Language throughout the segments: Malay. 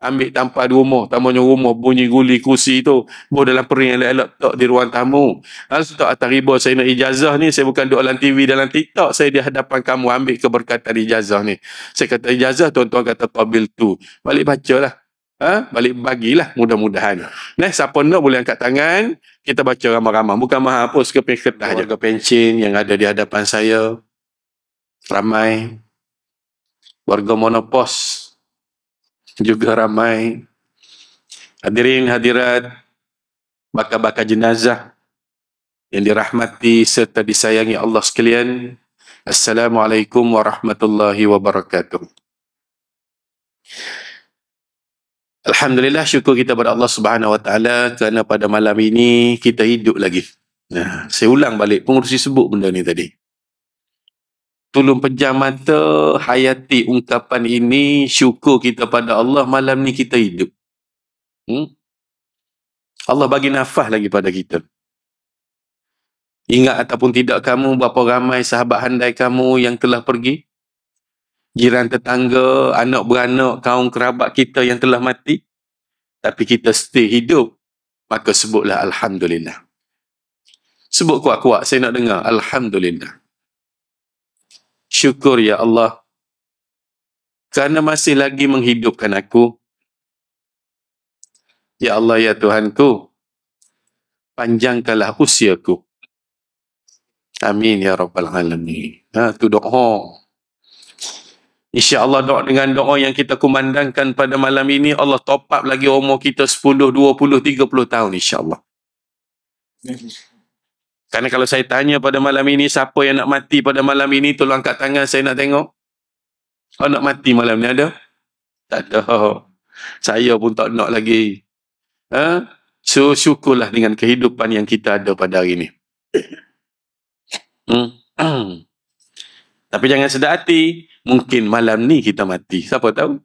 ambil tanpa di rumah, tamunya rumah bunyi guli kursi tu, bawa dalam pering elok-elok tok di ruang tamu. Tok atas riba saya nak ijazah ni, saya bukan duduk dalam TV dalam TikTok, saya di hadapan kamu ambil keberkatan ijazah ni. Saya kata ijazah, tuan-tuan kata qabil tu. Balik bacalah. Balik bagilah mudah-mudahan. Siapa nak boleh angkat tangan, kita baca ramai-ramai. Bukan menghapus ke kertas je. Warga pencin yang ada di hadapan saya, ramai. Warga monopos juga ramai. Hadirin hadirat, bakal-bakal jenazah yang dirahmati serta disayangi Allah sekalian. Assalamualaikum warahmatullahi wabarakatuh. Alhamdulillah, syukur kita kepada Allah Subhanahu Wa Taala kerana pada malam ini kita hidup lagi. Saya ulang balik, pengurusi sebut benda ni tadi. Tolong pejam mata, hayati ungkapan ini, syukur kita pada Allah malam ni kita hidup. Allah bagi nafas lagi pada kita. Ingat ataupun tidak kamu, berapa ramai sahabat handai kamu yang telah pergi? Jiran tetangga, anak beranak, kaum kerabat kita yang telah mati. Tapi kita stay hidup. Maka sebutlah Alhamdulillah. Sebut kuat-kuat, saya nak dengar. Alhamdulillah. Syukur ya Allah, kerana masih lagi menghidupkan aku. Ya Allah ya Tuhanku, panjangkanlah usiaku. Amin ya Rabbal Alamin. Itu doa. InsyaAllah dengan doa yang kita kumandangkan pada malam ini, Allah top up lagi umur kita 10, 20, 30 tahun insyaAllah. Karena kalau saya tanya pada malam ini, siapa yang nak mati pada malam ini, tolong angkat tangan, saya nak tengok. Oh, nak mati malam ni ada? Tak ada. Saya pun tak nak lagi. So, syukurlah dengan kehidupan yang kita ada pada hari ini. Tapi jangan sedar hati, mungkin malam ni kita mati. Siapa tahu?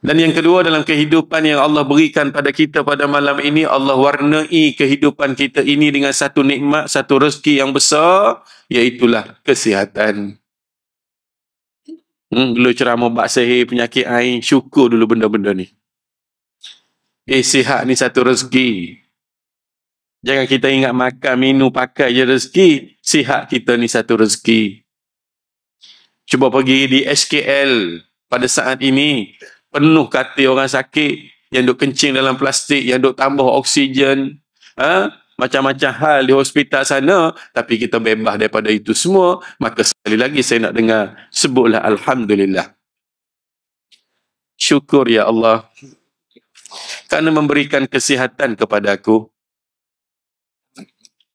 Dan yang kedua, dalam kehidupan yang Allah berikan pada kita pada malam ini, Allah warnai kehidupan kita ini dengan satu nikmat, satu rezeki yang besar, iaitulah kesihatan. Dulu ceramah bak sihir, penyakit ain, syukur dulu benda-benda ni. Sihat ni satu rezeki. Jangan kita ingat makan, minum, pakai je rezeki. Sihat kita ni satu rezeki. Cuba pergi di SKL pada saat ini, penuh katil orang sakit yang duk kencing dalam plastik, yang duk tambah oksigen, macam-macam hal di hospital sana, tapi kita bebas daripada itu semua. Maka sekali lagi saya nak dengar, sebutlah Alhamdulillah. Syukur ya Allah kerana memberikan kesihatan kepada aku.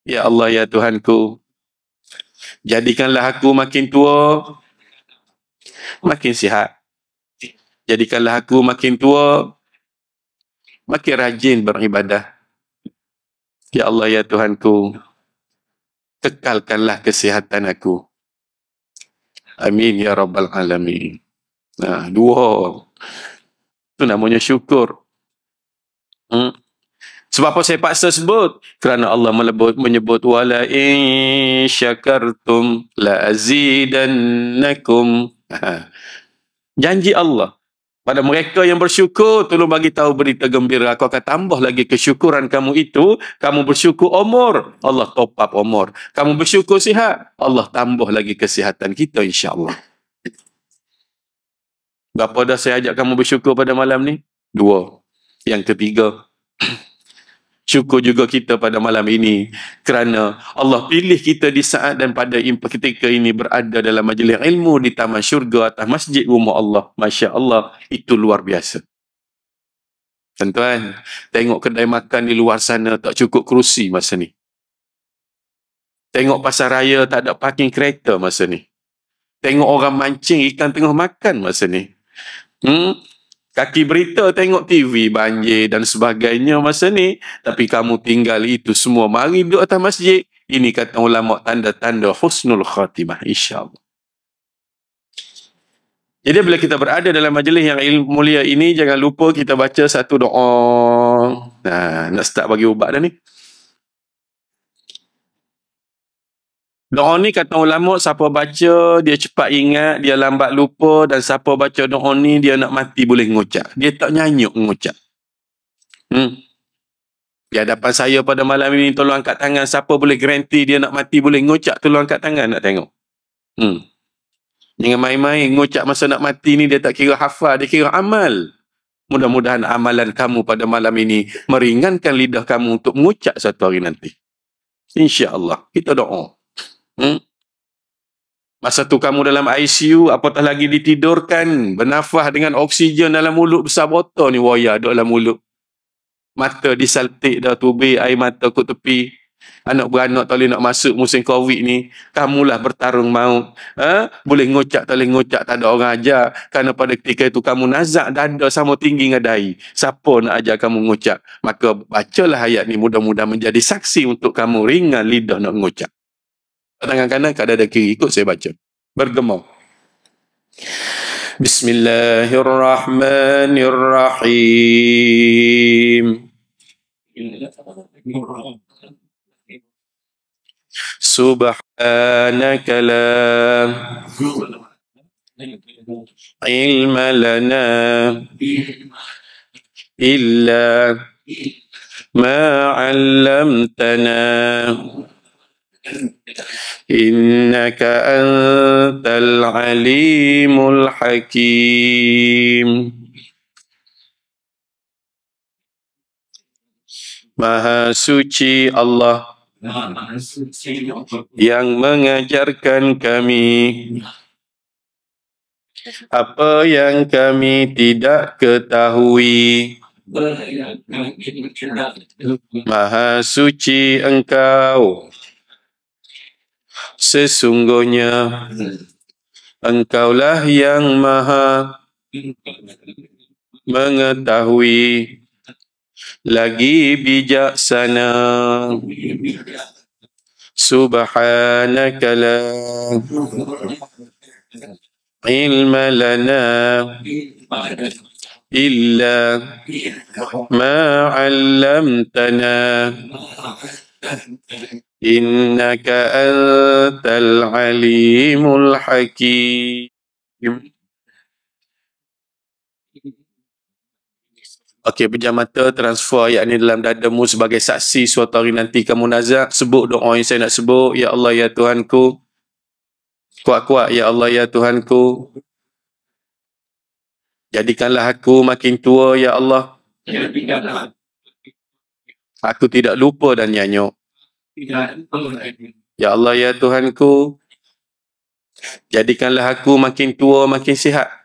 Ya Allah ya Tuhanku, jadikanlah aku makin tua, makin sihat. Jadikanlah aku makin tua, makin rajin beribadah. Ya Allah ya Tuhanku, kekalkanlah kesihatan aku. Amin ya Rabbal Alamin. Dua. Itu namanya syukur. Sebab apa saya paksa sebut? Kerana Allah menyebut wala in syakartum la azidannakum. Janji Allah pada mereka yang bersyukur, tolong bagi tahu berita gembira, aku akan tambah lagi kesyukuran kamu itu. Kamu bersyukur umur, Allah top up umur. Kamu bersyukur sihat, Allah tambah lagi kesihatan kita insya-Allah. Berapa dah saya ajak kamu bersyukur pada malam ni? 2. Yang ketiga, syukur juga kita pada malam ini kerana Allah pilih kita di saat dan pada ketika ini berada dalam majlis ilmu di taman syurga atas masjid rumah Allah. Masya Allah, itu luar biasa. Tuan-tuan, tengok kedai makan di luar sana tak cukup kerusi masa ni. Tengok pasar raya tak ada parking kereta masa ni. Tengok orang mancing ikan tengah makan masa ni. Kaki berita tengok TV, banjir dan sebagainya masa ni. Tapi kamu tinggal itu semua, mari duduk atas masjid. Ini kata ulama tanda-tanda husnul khatimah insya-Allah. Jadi bila kita berada dalam majlis yang mulia ini, jangan lupa kita baca satu doa. Nak start bagi ubat dah ni. Doa ni kata ulama, siapa baca dia cepat ingat, dia lambat lupa, dan siapa baca doa ni dia nak mati boleh ngucap. Dia tak nyanyuk ngucap. Di hadapan saya pada malam ini, tolong angkat tangan. Siapa boleh garanti dia nak mati boleh ngucap, tolong angkat tangan nak tengok. Jangan main-main. Ngucap masa nak mati ni dia tak kira hafal, dia kira amal. Mudah-mudahan amalan kamu pada malam ini meringankan lidah kamu untuk mengucap satu hari nanti. InsyaAllah. Kita doa. Masa tu kamu dalam ICU, apatah lagi ditidurkan, bernafas dengan oksigen dalam mulut besar botol ni, waya duduk dalam mulut. Mata disaltik dah, tubik air mata ke tepi. Anak beranak tak boleh nak masuk musim Covid ni. Kamulah bertarung maut. Boleh ngucap tak boleh ngucap, tak ada orang ajar. Kerana pada ketika itu kamu nazak dada sama tinggi ngadai. Siapa nak ajar kamu ngucap? Maka bacalah ayat ni, mudah-mudahan menjadi saksi untuk kamu ringan lidah nak ngucap. Tangan kanan kat dada kiri, ikut saya baca. Bergema. Bismillahirrahmanirrahim. Subhanaka la ilma lana illa ma 'allamtana innaka antal alimul hakim. Maha suci Allah yang mengajarkan kami apa yang kami tidak ketahui. Maha suci Engkau, sesungguhnya Engkaulah yang maha mengetahui lagi bijaksana. Subhanaka la ilma lana illa ma 'allamtana innaka antal alimul hakim. Okey, pejam mata, transfer ayat ni dalam dadamu sebagai saksi suatu hari nanti kamu nazak. Sebut doa yang saya nak sebut. Ya Allah, ya Tuhanku. Kuat-kuat, ya Allah, ya Tuhanku. Jadikanlah aku makin tua, ya Allah. Aku tidak lupa dan nyanyuk. Ya Allah, ya Tuhanku. Jadikanlah aku makin tua, makin sihat.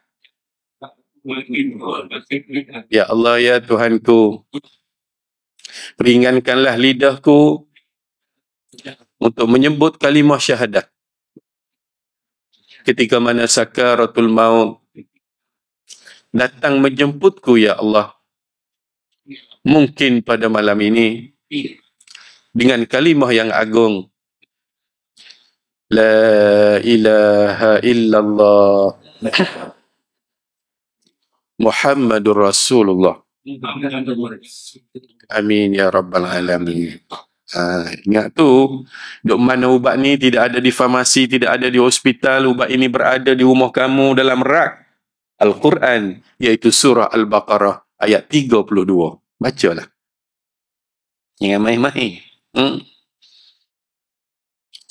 Ya Allah, ya Tuhanku. Ringankanlah lidahku untuk menyebut kalimah syahadat ketika mana sakaratul maut datang menjemputku, ya Allah. Mungkin pada malam ini dengan kalimah yang agung, La ilaha illallah Muhammadur Rasulullah. Amin ya rabbal alamin. Ingat tu, duk mana ubat ni tidak ada di farmasi, tidak ada di hospital. Ubat ini berada di rumah kamu dalam rak Al-Quran, iaitu surah Al-Baqarah ayat 32. Bacalah. Jangan main-main.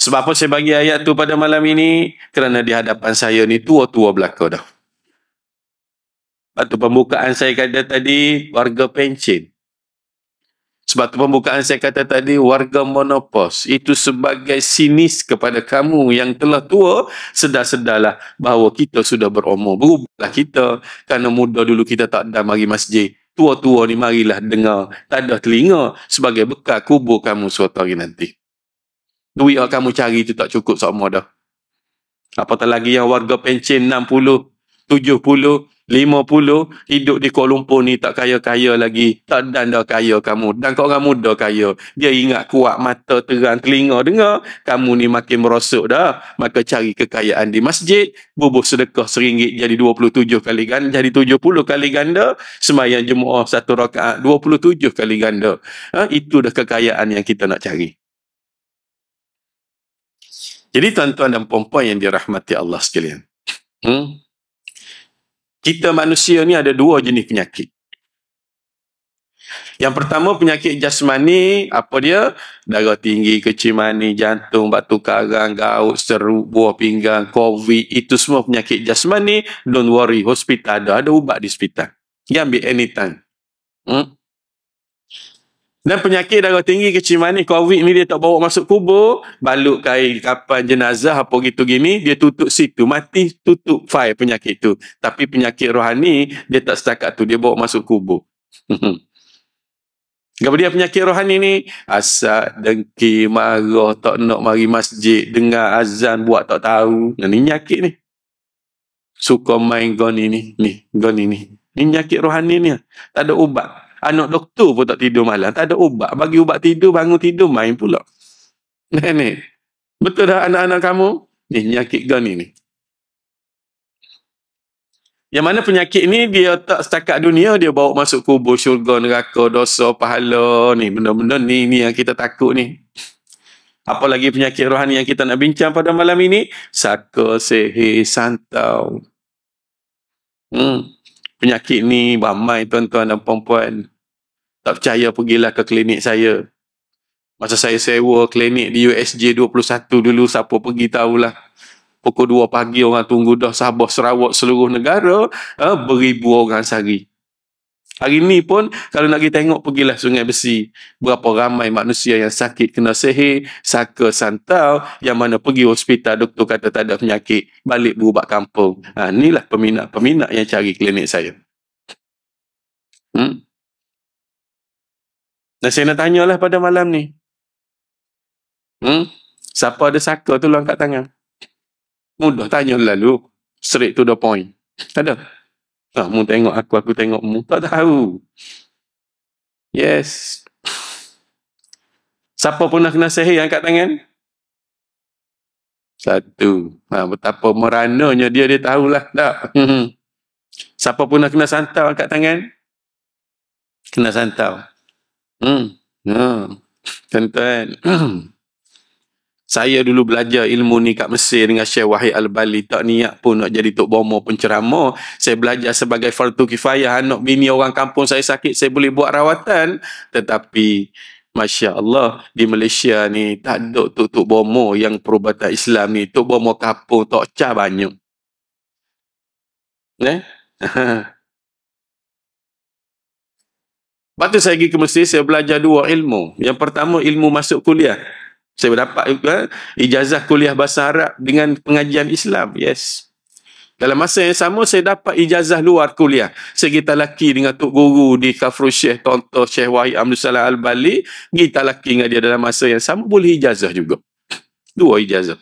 Sebab apa saya bagi ayat tu pada malam ini? Kerana di hadapan saya ni tua-tua belaka dah. Sebab tu pembukaan saya kata tadi, warga pencen. Sebab tu pembukaan saya kata tadi, warga monopos. Itu sebagai sinis kepada kamu yang telah tua, sedar-sedarlah bahawa kita sudah berumur. Berubahlah kita. Kerana muda dulu kita tak ada mari masjid. Tua-tua ni marilah dengar. Tak ada telinga sebagai bekal kubur kamu suatu hari nanti. Duit yang kamu cari itu tak cukup semua dah. Apatah lagi yang warga pencen 60, 70, 50, hidup di Kuala Lumpur ni tak kaya-kaya lagi. Tak dan dah kaya kamu. Dan kau orang muda kaya. Dia ingat kuat, mata terang, telinga dengar. Kamu ni makin merosot dah. Maka cari kekayaan di masjid. Bubuh sedekah RM1 jadi 27 kali ganda. Jadi 70 kali ganda. Sembahyang Jumaat 1 rakaat 27 kali ganda. Itu dah kekayaan yang kita nak cari. Jadi tuan-tuan dan puan-puan yang dirahmati Allah sekalian. Kita manusia ni ada dua jenis penyakit. Yang pertama penyakit jasmani, apa dia? Darah tinggi, kecil manis, jantung, batu karang, gout, serut, buah pinggang, COVID, itu semua penyakit jasmani. Don't worry, hospital ada ubat di hospital. Dia ambil anytime. Dan penyakit darah tinggi, kecil manis, COVID ni dia tak bawa masuk kubur, balut kain kapan jenazah apa gitu gini, dia tutup situ, mati tutup file penyakit tu. Tapi penyakit rohani dia tak setakat tu, dia bawa masuk kubur. Kemudian penyakit rohani ni, asad, dengki, marah, tak nak mari masjid, dengar azan buat tak tahu. Ni penyakit ni. Suka main goni ni, goni ni. Ni penyakit rohani ni. Tak ada ubat. Anak doktor pun tak tidur malam, tak ada ubat. Bagi ubat tidur, bangun tidur, main pula. Ni. Betul dah anak-anak kamu? Ni penyakit goni ni. Yang mana penyakit ni dia tak setakat dunia, dia bawa masuk kubur, syurga, neraka, dosa, pahala ni, benda-benda ni yang kita takut ni. Apalagi penyakit rohani yang kita nak bincang pada malam ini, saka, sihir, santau. Penyakit ni ramai tuan-tuan dan puan-puan. Tak percaya, pergilah ke klinik saya. Masa saya sewa klinik di USJ 21 dulu, siapa pergi tahulah. Pukul 2 pagi orang tunggu dah, Sabah, Sarawak, seluruh negara, beribu orang sehari. Hari ni pun, kalau nak pergi tengok, pergilah Sungai Besi. Berapa ramai manusia yang sakit kena sihir, saka, santau, yang mana pergi hospital, doktor kata tak ada penyakit, balik berubat kampung. Inilah peminat-peminat yang cari klinik saya. Dan saya nak tanyalah pada malam ni. Siapa ada saka tu angkat tangan? Mudah tanya lalu. Straight to the point. Tak ada. Mu tengok aku tengok mu. Tak tahu. Yes. Siapa pun nak kena sihir angkat tangan? Satu. Betapa merananya dia tahulah. Tak. Siapa pun nak kena santau angkat tangan? Kena santau. Tuan-tuan. Saya dulu belajar ilmu ni kat Mesir dengan Syekh Wahid Al-Bali. Tak niat pun nak jadi Tok Bomo penceramah. Saya belajar sebagai fardu kifayah. Anak bini orang kampung saya sakit, saya boleh buat rawatan. Tetapi Masya Allah, di Malaysia ni tak ada Tok Bomo yang perubatan Islam ni. Tok Bomo kampung tak cah banyak. Lepas tu saya pergi ke Mesir, saya belajar dua ilmu. Yang pertama, ilmu masuk kuliah. Saya dapat ijazah kuliah bahasa Arab dengan pengajian Islam. Yes. Dalam masa yang sama, saya dapat ijazah luar kuliah. Saya laki dengan Tok Guru di Kafrul Syekh, Tonto Syekh Wahid Abdul Salam Al-Bali. Kita laki dengan dia dalam masa yang sama, boleh ijazah juga. Dua ijazah.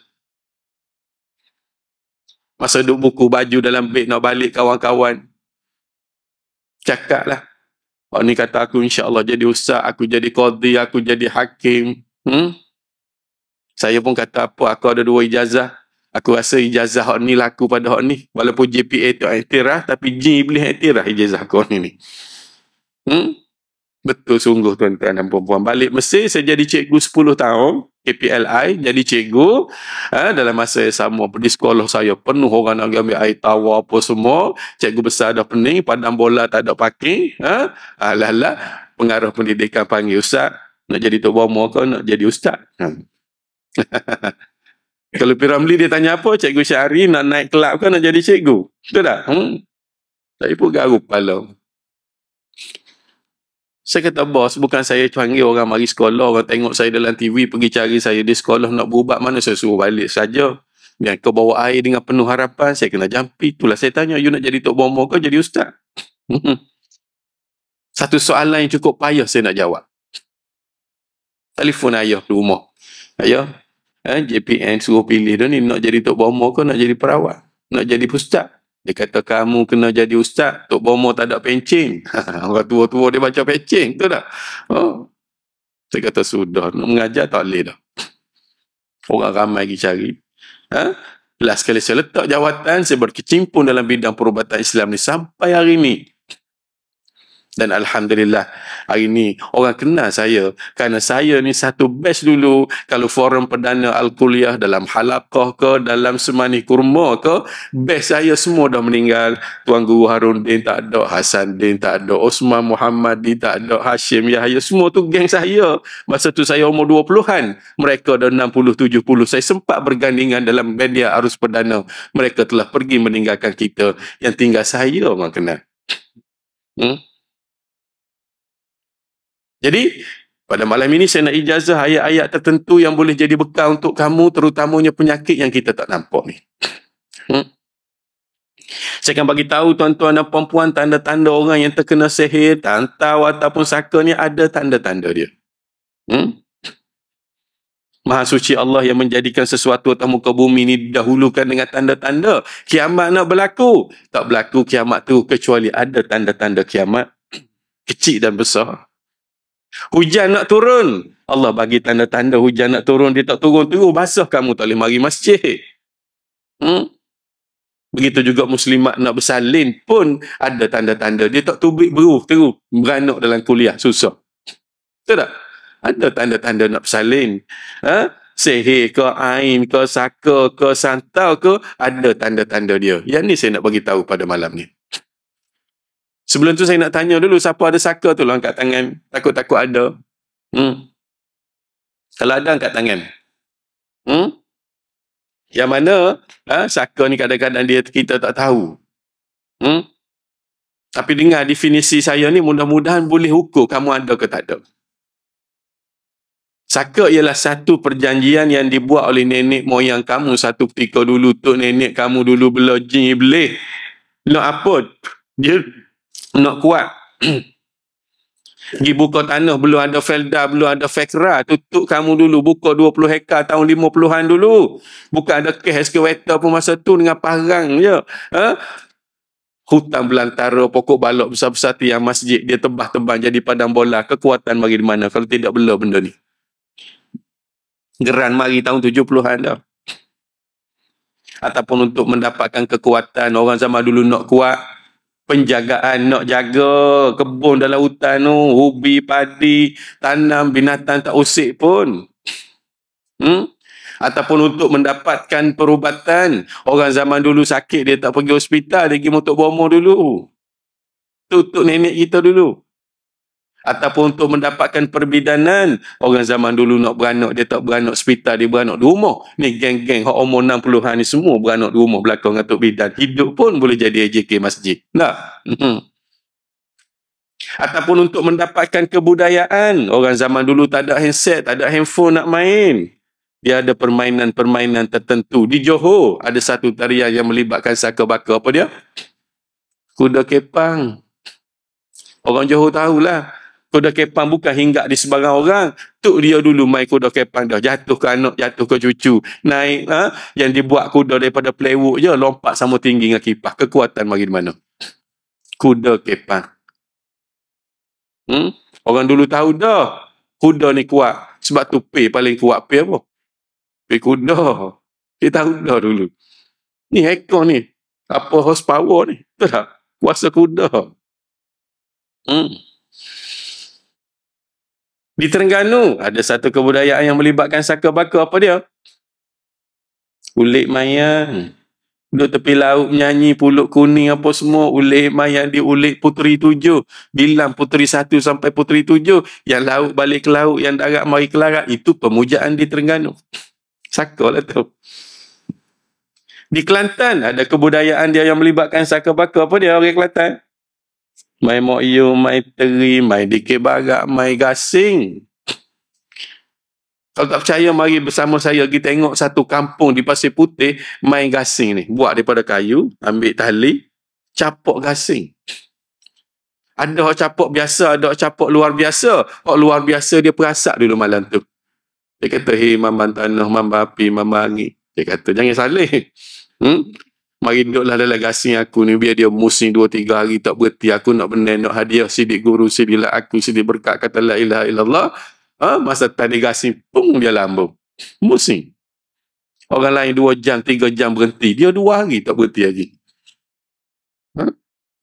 Masa duduk buku baju dalam beg nak balik kawan-kawan. Cakap lah. Orang ni kata aku insya-Allah jadi ustaz, aku jadi qadhi, aku jadi hakim. Saya pun kata apa, aku ada dua ijazah. Aku rasa ijazah hak ni laku pada hak ni. Walaupun GPA tu iktiraf, tapi J boleh iktiraf ijazah kau ni. Betul sungguh tuan-tuan dan puan-puan. Balik Mesir, saya jadi cikgu 10 tahun. KPLI, jadi cikgu. Dalam masa yang sama, di sekolah saya penuh orang nak ambil air tawar apa semua. Cikgu besar dah pening, padang bola tak ada parking. Alah-alah, pengarah pendidikan panggil ustaz. Nak jadi Tok Bomo kau, nak jadi ustaz. Kalau Piramli dia tanya apa, Cikgu Syahri nak naik kelab kan, nak jadi cikgu. Betul tak? Saya pun garuk kepala. Saya kata, bos, bukan saya panggil orang mari sekolah, orang tengok saya dalam TV, pergi cari saya di sekolah nak berubat, mana saya suruh balik saja. Dan kau bawa air dengan penuh harapan, saya kena jampi. Itulah saya tanya, you nak jadi Tok Bomo kau, jadi ustaz? Satu soalan yang cukup payah saya nak jawab. Telefon ayah di rumah. Ayah, JPN suruh pilih dah ni, nak jadi Tok Bomo ke nak jadi perawat, nak jadi ustaz. Dia kata kamu kena jadi ustaz, Tok Bomo tak ada pencing. Orang tua-tua dia baca pencing, betul tak? Saya kata sudah, nak mengajar tak boleh dah. Orang ramai pergi cari. Last kali saya letak jawatan, saya berkecimpung dalam bidang perubatan Islam ni sampai hari ni. Dan Alhamdulillah, hari ni orang kenal saya kerana saya ni satu batch dulu. Kalau forum perdana Al-Kuliah, dalam halaqah ke, dalam semani kurma ke, batch saya semua dah meninggal. Tuan Guru Harun Din tak ada, Hasan Din tak ada, Osman Muhammad Din tak ada, Hashim Yahya, semua tu geng saya. Masa tu saya umur 20-an, mereka dah 60-70. Saya sempat bergandingan dalam media arus perdana. Mereka telah pergi meninggalkan kita. Yang tinggal saya orang kenal. Jadi, pada malam ini saya nak ijazah ayat-ayat tertentu yang boleh jadi bekal untuk kamu, terutamanya penyakit yang kita tak nampak ni. Saya akan bagi tahu tuan-tuan dan puan-puan tanda-tanda orang yang terkena sihir, tantau ataupun saka ni ada tanda-tanda dia. Maha suci Allah yang menjadikan sesuatu atas muka bumi ni didahulukan dengan tanda-tanda. Kiamat nak berlaku. Tak berlaku kiamat tu kecuali ada tanda-tanda kiamat. Kecil dan besar. Hujan nak turun. Allah bagi tanda-tanda hujan nak turun. Dia tak turun-turun. Basah kamu tak boleh mari masjid. Begitu juga muslimat nak bersalin pun ada tanda-tanda. Dia tak tubik beruh terus. Beranak dalam kuliah. Susah. Betul tak? Ada tanda-tanda nak bersalin. Sihir ke, ain ke, saka ke, santau ke. Ada tanda-tanda dia. Yang ni saya nak bagi tahu pada malam ni. Sebelum tu saya nak tanya dulu, siapa ada saka tu lah angkat tangan. Takut-takut ada. Kalau ada angkat tangan. Yang mana saka ni kadang-kadang kita tak tahu. Tapi dengar definisi saya ni, mudah-mudahan boleh ukur kamu ada ke tak ada. Saka ialah satu perjanjian yang dibuat oleh nenek moyang kamu satu ketika dulu. Tok nenek kamu dulu bela jin iblis. Nak apa? Dia nak kuat. Pergi buka tanah, belum ada felda, belum ada fekra. Tutup kamu dulu, buka 20 hektar tahun 50-an dulu. Bukan ada kes excavator pun masa tu dengan parang je. Hutan belantara, pokok balok besar-besar tiang masjid, dia tebah-tebang jadi padang bola. Kekuatan mari di mana kalau tidak bela benda ni? Geran mari tahun 70-an dah. Ataupun untuk mendapatkan kekuatan, orang zaman dulu nak kuat, penjagaan, nak jaga kebun dalam hutan tu, ubi, padi, tanam, binatang tak usik pun. Ataupun untuk mendapatkan perubatan, orang zaman dulu sakit dia tak pergi hospital, dia pergi motor bomo dulu. Tutup nenek kita dulu. Ataupun untuk mendapatkan perbidanan, orang zaman dulu nak beranak, dia tak beranak hospital, dia beranak di rumah. Ni geng-geng hak umur 60-an ni semua beranak di rumah belakang dengan Tok Bidan. Hidup pun boleh jadi AJK masjid. Tak? Ataupun untuk mendapatkan kebudayaan, orang zaman dulu tak ada handset, tak ada handphone nak main. Dia ada permainan-permainan tertentu. Di Johor ada satu tarian yang melibatkan saka baka. Apa dia? Kuda kepang. Orang Johor tahulah. Kuda kepang bukan hinggap di sebarang orang. Tuk dia dulu main kuda kepang dah. Jatuh ke anak, jatuh ke cucu. Naik, yang dibuat kuda daripada plywood je. Lompat sama tinggi dengan kipas. Kekuatan mari di mana? Kuda kepang. Orang dulu tahu dah. Kuda ni kuat. Sebab tu pay paling kuat. Pay apa? Pay kuda. Dia tahu dah dulu. Ni ekor ni. Apa horsepower ni? Betul tak? Kuasa kuda. Di Terengganu ada satu kebudayaan yang melibatkan saka baka. Apa dia? Ulik mayang. Duduk tepi laut menyanyi pulut kuning apa semua. Ulik mayang diulik puteri 7. Bilang puteri 1 sampai puteri 7. Yang laut balik ke laut, yang darat mari ke larat. Itu pemujaan di Terengganu. Saka lah tu. Di Kelantan ada kebudayaan dia yang melibatkan saka baka. Apa dia orang Kelantan? Mai mok yu, mai teri, mai dikit barak, mai gasing. Kalau tak percaya, mari bersama saya pergi tengok satu kampung di Pasir Putih, mai gasing ni. Buat daripada kayu, ambil tali, capok gasing. Ada orang capok biasa, ada orang capok luar biasa. Orang luar biasa dia perasak dulu malam tu. Dia kata, hei mamban tanah, mamban api, mamban angin. Dia kata, jangan salih. Mari duduklah dalam gasing aku ni, biar dia musim 2-3 hari tak berhenti. Aku nak benar, nak hadiah sidik guru, sidik aku, sidik berkat, kata la ilaha illallah. Masa tadi gasing, pung, dia lambung. Musim. Orang lain 2 jam, 3 jam berhenti. Dia 2 hari tak berhenti lagi.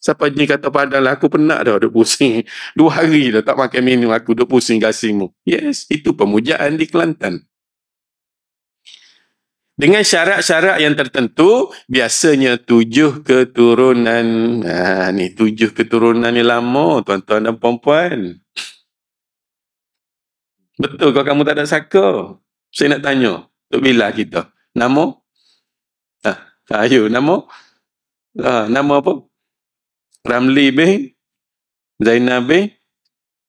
Siapa ni kata padan lah, aku penat dah duk pusing. 2 hari dah tak makan minum, aku duk pusing gasingmu. Yes, itu pemujaan di Kelantan. Dengan syarat-syarat yang tertentu, biasanya 7 keturunan. Ni 7 keturunan ni lama, tuan-tuan dan puan-puan. Betul kalau kamu tak ada saka? Saya nak tanya, Tok Bila kita. Nama? Ayo, nama? Nama apa? Ramli bin, Zainab bin,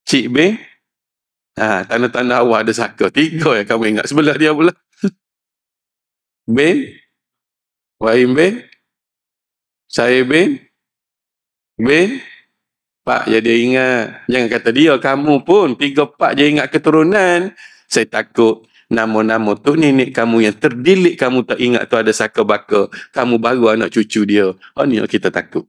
Cik bin. Tanda-tanda awak ada saka. 3 yang kamu ingat. Sebelah dia pula. Bin, Wahim bin, saya bin, Pak je dia ingat. Jangan kata dia, kamu pun 3-4 je ingat keturunan. Saya takut nama-nama tu nenek kamu yang terdilik kamu tak ingat tu ada saka baka. Kamu baru anak cucu dia. Ni kita takut.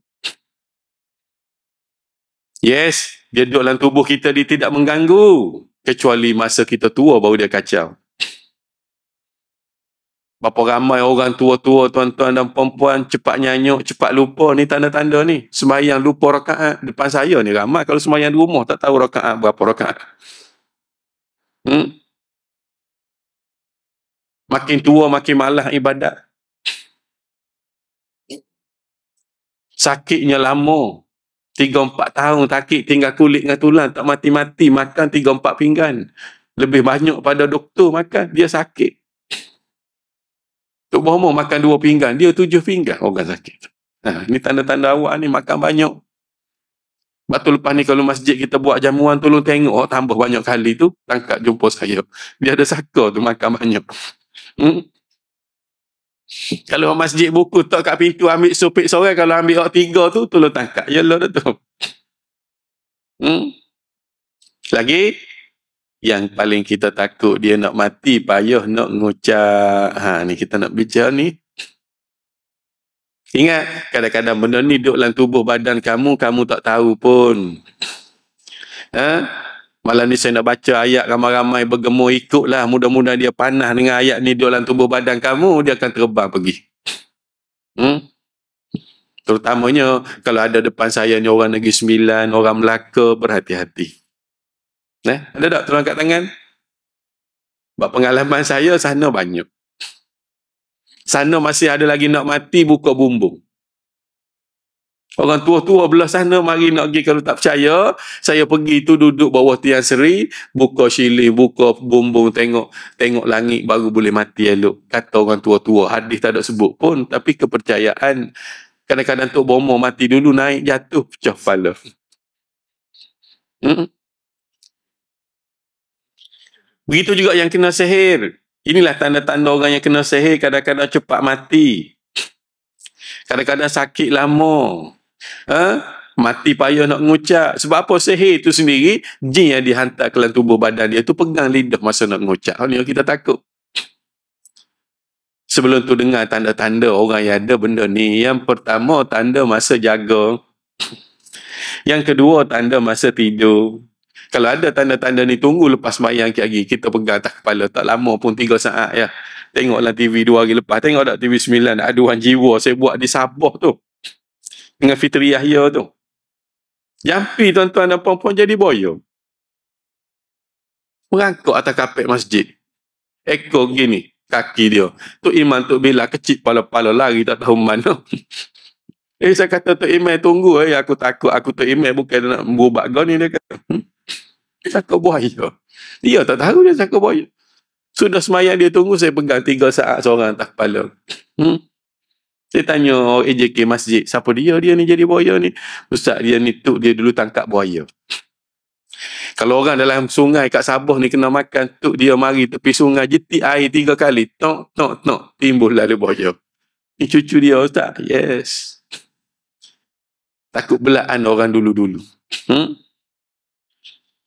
Yes, dia duduk dalam tubuh kita, dia tidak mengganggu. Kecuali masa kita tua baru dia kacau. Berapa ramai orang tua-tua, tuan-tuan dan perempuan, cepat nyanyuk, cepat lupa. Ni tanda-tanda ni. Sembahyang lupa rakaat. Depan saya ni ramai kalau sembahyang di rumah tak tahu rakaat berapa rakaat. Makin tua makin malas ibadat. Sakitnya lama. 3-4 tahun sakit, tinggal kulit dengan tulang, tak mati-mati, makan 3-4 pinggan. Lebih banyak pada doktor makan, dia sakit. Tok Bomo makan 2 pinggan, dia 7 pinggan orang sakit. Ni tanda-tanda awak ni makan banyak. Betul lepas ni kalau masjid kita buat jamuan, tolong tengok, tambah banyak kali tu, tangkap jumpa saya. Dia ada saka tu makan banyak. Kalau masjid buku tak kat pintu ambil supik seorang, kalau ambil orang 3 tu tolong tangkap. Yalah dah tu. Lagi yang paling kita takut dia nak mati, payah nak ngucap. Ni kita nak bicara ni. Ingat, kadang-kadang benda ni duduk dalam tubuh badan kamu, kamu tak tahu pun. Malam ni saya nak baca ayat, ramai-ramai bergemur ikutlah. Mudah-mudahan dia panah dengan ayat ni duduk dalam tubuh badan kamu, dia akan terbang pergi. Terutamanya kalau ada depan saya ni orang Negeri Sembilan, orang Melaka, berhati-hati. Ada tak tolong kat tangan? Sebab pengalaman saya sana banyak. Sana masih ada lagi nak mati, buka bumbung. Orang tua-tua belah sana mari nak pergi, kalau tak percaya, saya pergi tu duduk bawah tiang seri, buka syilih, buka bumbung, tengok langit baru boleh mati elok. Kata orang tua-tua, hadis tak ada sebut pun, tapi kepercayaan. Kadang-kadang Tok Bomo mati dulu, naik jatuh, pecah kepala. Begitu juga yang kena sihir. Inilah tanda-tanda orang yang kena sihir, kadang-kadang cepat mati. Kadang-kadang sakit lama. Mati payah nak mengucap. Sebab apa? Sihir itu sendiri, jin yang dihantar ke dalam tubuh badan dia tu pegang lidah masa nak mengucap. Ni kita takut. Sebelum tu dengar tanda-tanda orang yang ada benda ni. Yang pertama, tanda masa jaga. Yang kedua, tanda masa tidur. Kalau ada tanda-tanda ni, tunggu lepas sembahyang lagi. Kita pegang atas kepala. Tak lama pun 3 saat ya. Tengoklah TV 2 hari lepas. Tengok tak TV 9. Aduan jiwa saya buat di Sabah tu. Dengan Fitri Yahya tu. Jampi tuan-tuan dan puan-puan jadi boyo. Merangkuk atas kapet masjid. Ekor gini. Kaki dia. Tok Iman, Tok Bila kecil pala-pala lari tak tahu mana. Saya kata Tok Iman tunggu. Aku takut. Aku Tok Iman bukan nak berubah kau ni. Dia kata. Cakap buaya. Dia tak tahu dia cakap buaya. Sudah semayang dia tunggu, saya pegang 3 saat seorang atas kepala. Saya tanya AJK masjid, siapa dia ni jadi buaya ni? Ustaz dia ni tu, dia dulu tangkap buaya. Kalau orang dalam sungai kat Sabah ni kena makan, tu dia mari tepi sungai, jetik air 3 kali, tok, timbul lah dia buaya. Ni cucu dia Ustaz. Yes. Takut belaan orang dulu-dulu.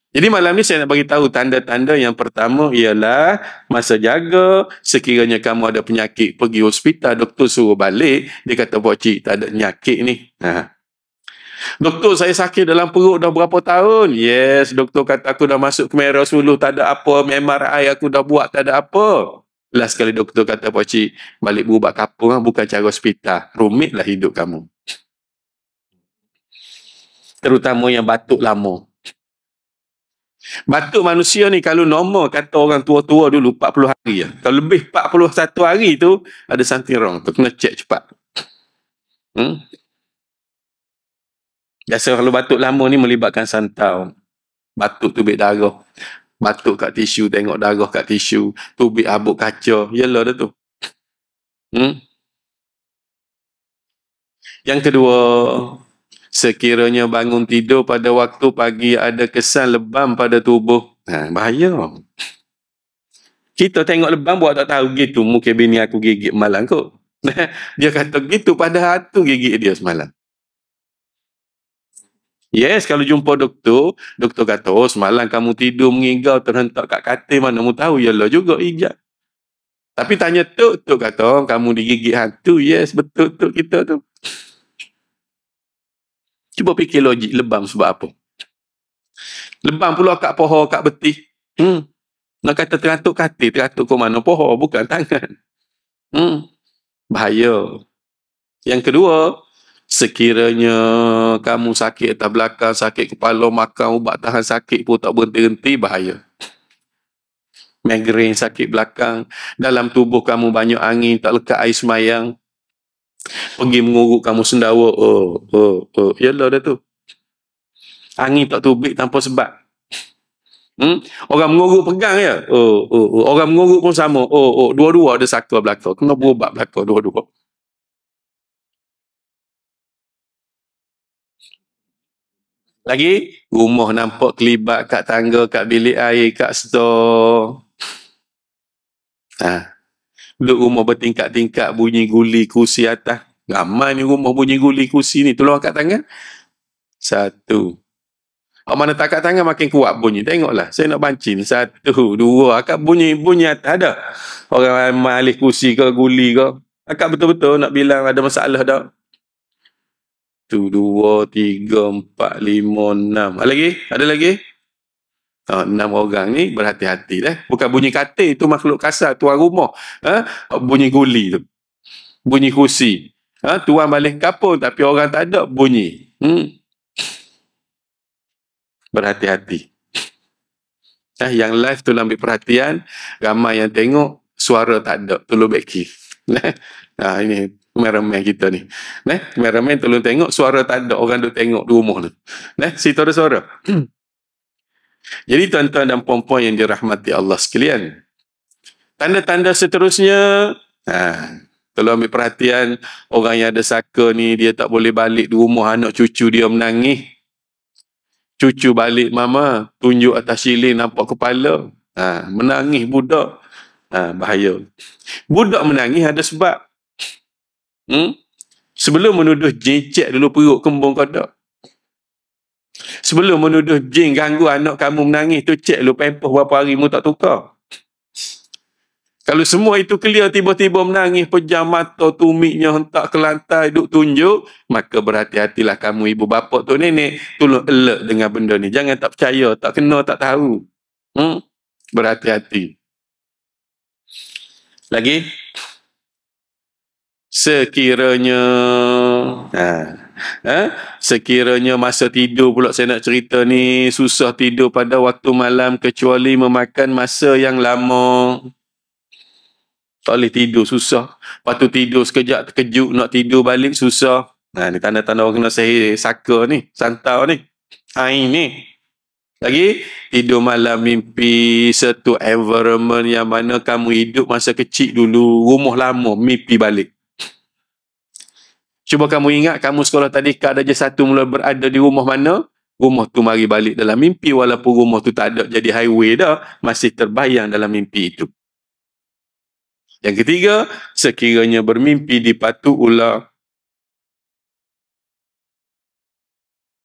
Jadi malam ni saya nak bagi tahu tanda-tanda. Yang pertama ialah masa jaga, sekiranya kamu ada penyakit, pergi hospital, doktor suruh balik, dia kata Pakcik tak ada penyakit ni. Doktor saya sakit dalam perut dah berapa tahun? Yes, doktor kata aku dah masuk ke merah suluh, tak ada apa, MRI aku dah buat, tak ada apa. Last kali doktor kata Pakcik, balik berubat kapung, bukan cara hospital, rumitlah hidup kamu. Terutama yang batuk lama. Batuk manusia ni kalau normal, kata orang tua-tua dulu 40 hari ya. Kalau lebih 41 hari tu ada something wrong tu, kena check cepat. Biasa kalau batuk lama ni melibatkan santau. Batuk tubik darah. Batuk kat tisu, tengok darah kat tisu, tubik habuk kaca. Yalah dah tu. Yang kedua, sekiranya bangun tidur pada waktu pagi ada kesan lebam pada tubuh. Bahaya. Kita tengok lebam buat tak tahu gitu. Mungkin bini aku gigit malam kot. Dia kata gitu pada tu gigit dia semalam. Yes, kalau jumpa doktor, doktor kata, oh semalam kamu tidur mengigau terhentak kat katil, mana mu tahu, yalah juga ijat. Tapi tanya tok kata, oh, kamu digigit hantu. Yes, betul tok kita tu. Cuba fikir logik lebam sebab apa? Lebam pula kat pohon, kat betih. Nak kata teratuk katil, teratuk ke mana pohon, bukan tangan. Bahaya. Yang kedua, sekiranya kamu sakit atas belakang, sakit kepala, makan ubat tahan sakit pun tak berhenti-henti, bahaya. Migrain, sakit belakang, dalam tubuh kamu banyak angin, tak lekat air semayang, pergi mengurut kamu sendawa, yalah dah tu. Angin tak tubik tanpa sebab. Orang mengurut pegang ya. Orang mengurut pun sama. Dua-dua ada saka belakang. Kena berubat belakang dua-dua. Lagi, rumah nampak kelibat kat tangga, kat bilik air, kat store. Duduk rumah bertingkat-tingkat, bunyi guli kursi atas. Ramai ni rumah bunyi guli kursi ni. Tolong angkat tangan. 1. Mana tak angkat tangan makin kuat bunyi. Tengoklah, saya nak bancing. 1, 2. Angkat bunyi atas ada. Orang malih kursi ke, guli ke. Angkat betul-betul nak bilang ada masalah tak. 1, 2, 3, 4, 5, 6. Ada lagi? Ada lagi? 6 orang ni berhati-hati dah. Bukan bunyi katil tu makhluk kasar, tuan rumah. Bunyi guli tu. Bunyi kursi. Tuan balik kapur tapi orang tak ada bunyi. Berhati-hati. Yang live tu ambil perhatian, ramai yang tengok suara tak ada, tolong beki. Ini kameraman kita ni. Kameraman tolong tengok suara tak ada, orang duk tengok di rumah tu. Situ ada suara. Jadi tuan-tuan dan puan-puan yang dirahmati Allah sekalian, tanda-tanda seterusnya, kalau ambil perhatian, orang yang ada saka ni, dia tak boleh balik di rumah, anak cucu dia menangis. Cucu balik mama, tunjuk atas siling nampak kepala. Menangis budak. Bahaya. Budak menangis ada sebab. Sebelum menuduh jin, cek dulu perut kembung kau tak. Sebelum menuduh jin ganggu anak kamu menangis tu, cek dulu pampers berapa hari mu tak tukar. Kalau semua itu clear, tiba-tiba menangis, pejam mata, tumiknya hentak ke lantai, duk tunjuk, maka berhati-hatilah kamu ibu bapa tu nenek, tolong alert dengan benda ni. Jangan tak percaya, tak kena, tak tahu. Berhati-hati. Lagi, sekiranya masa tidur pula saya nak cerita ni, susah tidur pada waktu malam kecuali memakan masa yang lama. Tak boleh tidur, susah. Lepas tu tidur sekejap, terkejut, nak tidur balik, susah. Ni tanda-tanda orang kena sihir saka ni, santau ni. Ini. Lagi, tidur malam mimpi satu environment yang mana kamu hidup masa kecil dulu, rumah lama, mimpi balik. Cuba kamu ingat, kamu sekolah tadika Darjah 1 mula berada di rumah mana? Rumah tu mari balik dalam mimpi, walaupun rumah tu tak ada jadi highway dah, masih terbayang dalam mimpi itu. Yang ketiga, sekiranya bermimpi dipatuk ular.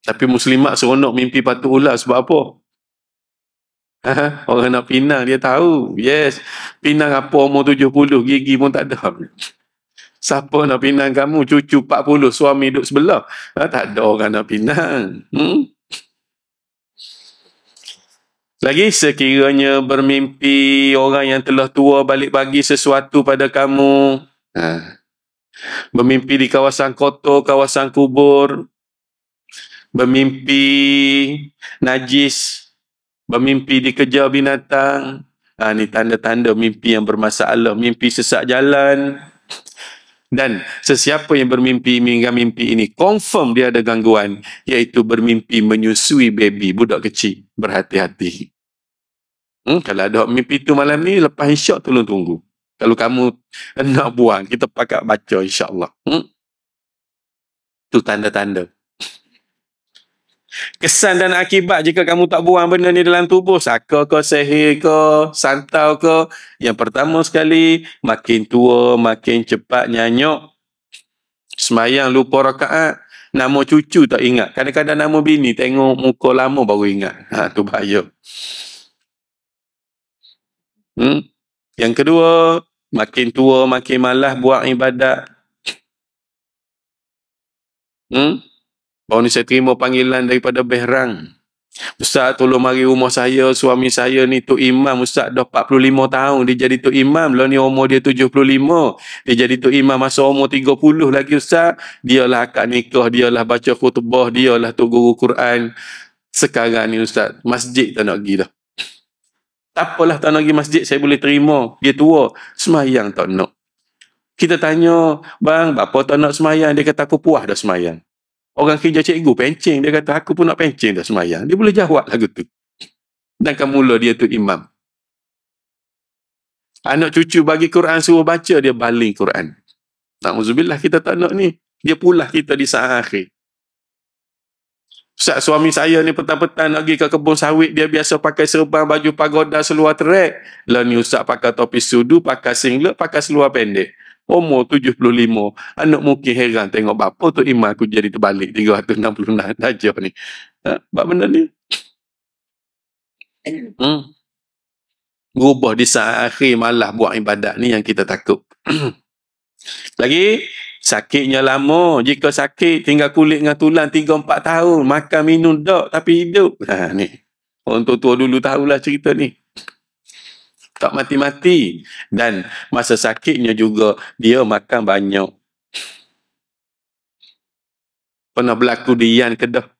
Tapi muslimat seronok mimpi patuk ular sebab apa? Orang nak pinang, dia tahu. Yes, pinang apa umur 70, gigi pun tak ada. Siapa nak pinang kamu? Cucu 40, suami duduk sebelah. Tak ada orang nak pinang. Lagi, sekiranya bermimpi orang yang telah tua balik bagi sesuatu pada kamu. Bermimpi di kawasan kotor, kawasan kubur. bermimpi najis, bermimpi dikejar binatang. Ni tanda-tanda mimpi yang bermasalah, mimpi sesak jalan. Dan sesiapa yang bermimpi hingga mimpi ini, confirm dia ada gangguan, iaitu bermimpi menyusui baby, budak kecil. Berhati-hati. Kalau ada mimpi tu malam ni, lepas isyak tolong tunggu. Kalau kamu nak buang, kita pakat baca insyaAllah. Itu tanda-tanda. Kesan dan akibat jika kamu tak buang benda ni dalam tubuh, saka ke, sihir ke, santau ke. Yang pertama sekali, makin tua, makin cepat nyanyuk. Semayang lupa rakaat. Nama cucu tak ingat. Kadang-kadang nama bini tengok muka lama baru ingat. Tu bahaya. Yang kedua, makin tua, makin malas buat ibadat. Baru ni saya terima panggilan daripada Berang. Ustaz, tolong mari rumah saya, suami saya ni Tok Imam. Ustaz dah 45 tahun dia jadi Tok Imam. Lah ni umur dia 75. Dia jadi Tok Imam masa umur 30 lagi Ustaz. Dialah akad nikah, dialah baca khutbah, dialah Tok Guru Quran. Sekarang ni Ustaz, masjid tak nak pergi dah. Tak apalah tak nak pergi masjid, saya boleh terima. Dia tua, semayang tak nak. Kita tanya, bang, bapa tak nak semayang? Dia kata, aku puas dah semayang. Orang kerja cikgu pencing, dia kata aku pun nak pencing dah semayang. Dia boleh jawab lagu tu. Dan mula dia tu imam. Anak cucu bagi Quran suruh baca, dia baling Quran. Na'udzubillah, kita tak nak ni. Dia pula kita di saat akhir. Ustaz, suami saya ni petang-petang nak pergi ke kebun sawit, dia biasa pakai serban, baju pagoda, seluar trek. Lah ni Ustaz pakai topi sudu, pakai singlet, pakai seluar pendek. Umur 75. Anak mungkin heran tengok bapa tu imam aku jadi terbalik 360 darjah ni. Buat benda ni. Berubah di saat akhir, malah buat ibadat ni yang kita takut. Lagi, sakitnya lama. Jika sakit, tinggal kulit dengan tulang 3-4 tahun. Makan minum tak, tapi hidup. Ni. Orang tua-tua dulu tahulah cerita ni. Tak mati-mati. Dan masa sakitnya juga, dia makan banyak. Pernah berlaku di Yan Kedah.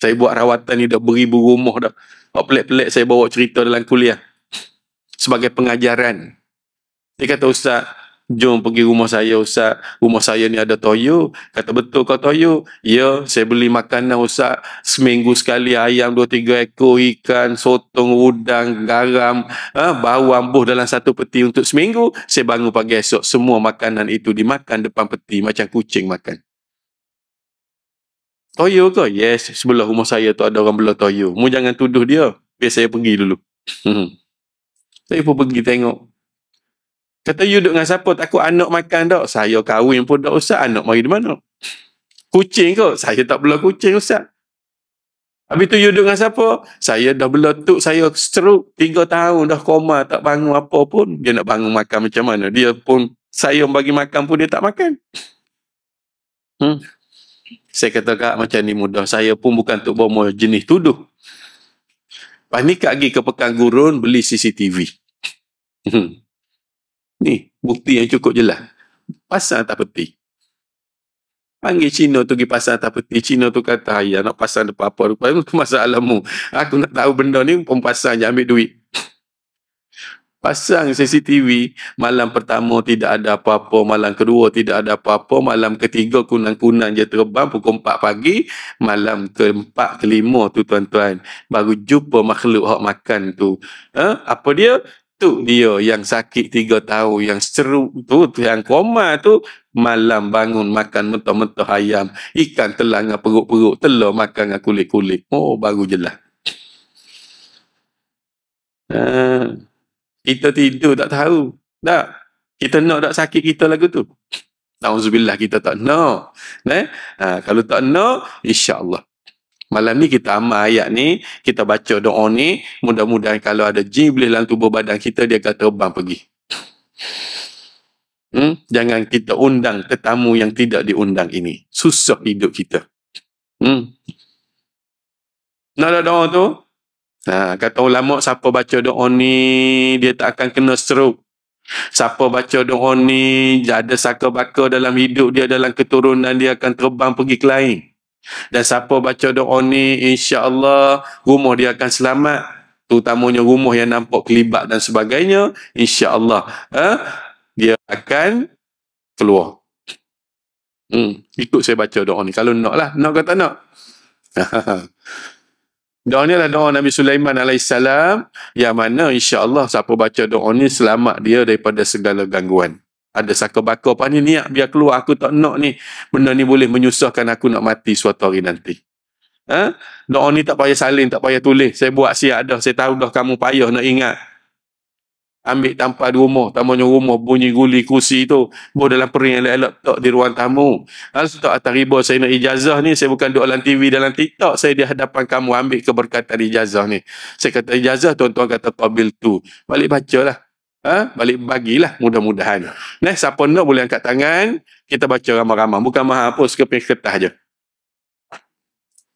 Saya buat rawatan ni dah beribu rumah dah. Pelik-pelik saya bawa cerita dalam kuliah. Sebagai pengajaran. Dia kata, Ustaz, jom pergi rumah saya Ustaz. Rumah saya ni ada toyo. Kata, betul kau toyo? Ya, saya beli makanan Ustaz. Seminggu sekali ayam 2-3 ekor, ikan, sotong, udang, garam, bawang buh dalam satu peti untuk seminggu. Saya bangun pagi esok, semua makanan itu dimakan depan peti macam kucing makan. Toyo ke? Yes, sebelah rumah saya tu ada orang belah toyo. Mu jangan tuduh dia. Biar saya pergi dulu. Saya pun pergi tengok. Kata, you duduk dengan siapa? Takut anak makan tak? Saya kahwin pun tak Ustaz. Anak mari di mana? Kucing ke? Saya tak belah kucing Ustaz. Habis tu you duduk dengan siapa? Saya dah belah tuk saya stroke 3 tahun dah koma, tak bangun apa pun. Dia nak bangun makan macam mana? Dia pun, saya bagi makan pun dia tak makan. Saya kata, Kak, macam ni mudah. Saya pun bukan tuk bomo jenis tuduh. Lepas ni Kak pergi ke Pekan Gurun beli CCTV. Ni, bukti yang cukup jelas. Pasang atas peti. Panggil Cina tu pergi pasang atas peti. Cina tu kata, ayah nak pasang depan apa? Itu masalahmu. Aku nak tahu benda ni, pun pasang je, ambil duit. Pasang CCTV. Malam pertama tidak ada apa-apa. Malam kedua tidak ada apa-apa. Malam ketiga kunang-kunang je terbang pukul 4 pagi. Malam keempat, kelima tu tuan-tuan, baru jumpa makhluk hak makan tu. Apa dia? Tu dia yang sakit 3 tahun, yang seru tu, yang koma tu, malam bangun makan mentah-mentah ayam, ikan telang dengan perut-perut, telur makan dengan kulit-kulit. Oh, baru jelas. Kita tidur tak tahu. Tak. Kita nak tak sakit kita lagu tu. Na'udzubillah, kita tak nak. Kalau tak nak, insya-Allah. Malam ni kita amal ayat ni, kita baca doa ni, mudah-mudahan kalau ada jin boleh dalam tubuh badan kita, dia akan terbang pergi. Jangan kita undang tetamu yang tidak diundang ini. Susah hidup kita. Nak ada doa tu? Kata ulama, siapa baca doa ni, dia tak akan kena stroke. Siapa baca doa ni, ada saka baka dalam hidup dia, dalam keturunan dia akan terbang pergi ke lain. Dan siapa baca doa ni, insya-Allah rumah dia akan selamat. Terutamanya rumah yang nampak kelibat dan sebagainya, insya-Allah dia akan keluar. Ikut saya baca doa ni. Kalau nak lah, nak ke tak nak? Doa ni adalah doa Nabi Sulaiman alaihissalam, yang mana insya-Allah siapa baca doa ni selamat dia daripada segala gangguan. Ada saka baka apa ni, niat biar keluar, aku tak nak ni. Benda ni boleh menyusahkan aku nak mati suatu hari nanti. Doa ni tak payah salin, tak payah tulis. Saya buat siap dah, saya tahu dah kamu payah nak ingat. Ambil tampar di rumah, tamunya rumah bunyi guli kursi tu, bawa dalam piring elok-elok tak di ruang tamu. Tak atas riba saya nak ijazah ni, saya bukan duduk dalam TV, dalam TikTok, saya di hadapan kamu ambil keberkatan ijazah ni. Saya kata ijazah, tuan-tuan kata qabil tu. Balik bacalah. Balik bagilah, mudah-mudahan. Siapa nak boleh angkat tangan, kita baca ramai-ramai. Bukan mahal pun, sekeping kertas je.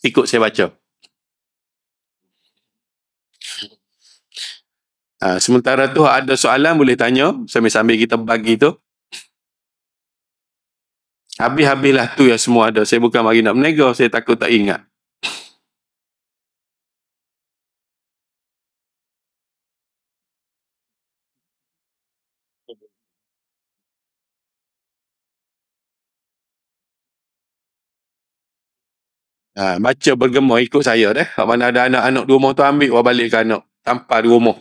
Ikut saya baca. Sementara tu ada soalan boleh tanya sambil-sambil kita bagi tu. Habis-habislah tu yang semua ada. Saya bukan mari nak menega, saya takut tak ingat. Baca bergema ikut saya deh. Kalau mana ada anak-anak di rumah tu ambil, balik ke anak. Tanpa di rumah.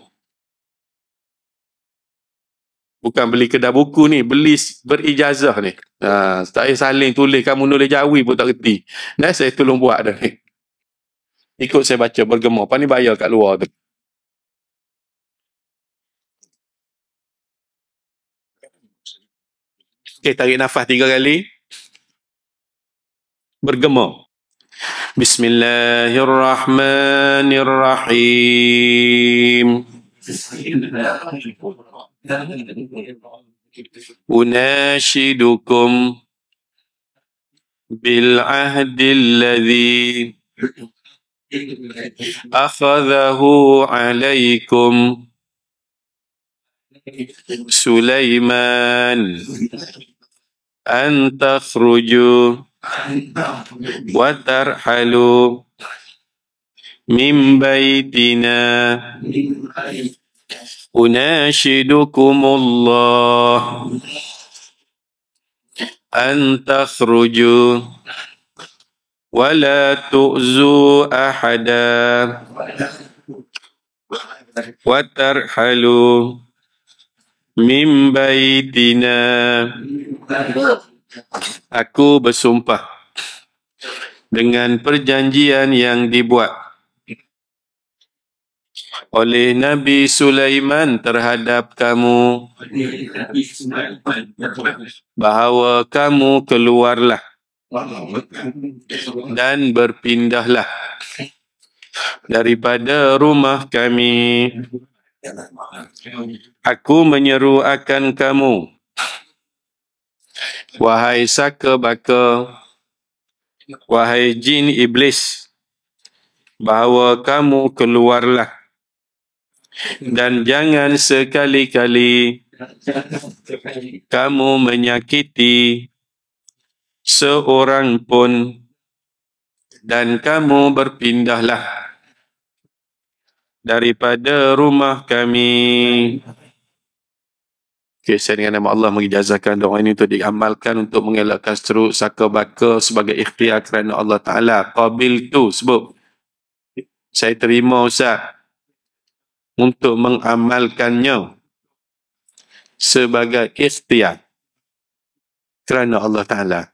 Bukan beli kedai buku ni, beli berijazah ni. Tak payah saling tulis, kamu nulis Jawi pun tak kerti. Saya tolong buat dah ni. Ikut saya baca bergema. Apa ni bayar kat luar tu. Okey, tarik nafas 3 kali. Bergema. Bismillahirrahmanirrahim. Unashidukum bil ahdil ladzi akhadhahu alaikum Sulaiman an takhruju wa tarhalu min baitina unashidukumullah an takhruju wa la tu'zu ahada wa tarhalu min baitina. Aku bersumpah dengan perjanjian yang dibuat oleh Nabi Sulaiman terhadap kamu, bahawa kamu keluarlah dan berpindahlah daripada rumah kami. Aku menyeru akan kamu, wahai saka baka, wahai jin iblis, bahawa kamu keluarlah dan jangan sekali-kali kamu menyakiti seorang pun, dan kamu berpindahlah daripada rumah kami. Saya dengan nama Allah mengijazakan doa ini untuk diamalkan untuk mengelakkan struk, saka baka sebagai ikhtiar kerana Allah Ta'ala. Qabil tu sebut. Saya terima Ustaz untuk mengamalkannya sebagai ikhtiar kerana Allah Ta'ala.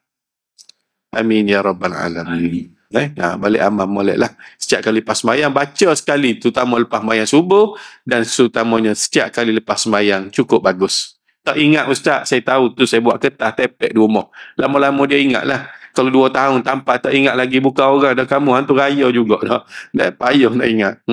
Amin ya Rabbal Alamin. Balik amal molek lah. Setiap kali lepas sembahyang, baca sekali, terutama lepas sembahyang subuh, dan terutamanya setiap kali lepas sembahyang, cukup bagus. Tak ingat Ustaz, saya tahu tu saya buat kertas tepek di rumah. Lama-lama dia ingat lah. Kalau 2 tahun tanpa tak ingat lagi bukan orang dah, kamu hantu raya juga dah. Dah payah nak ingat.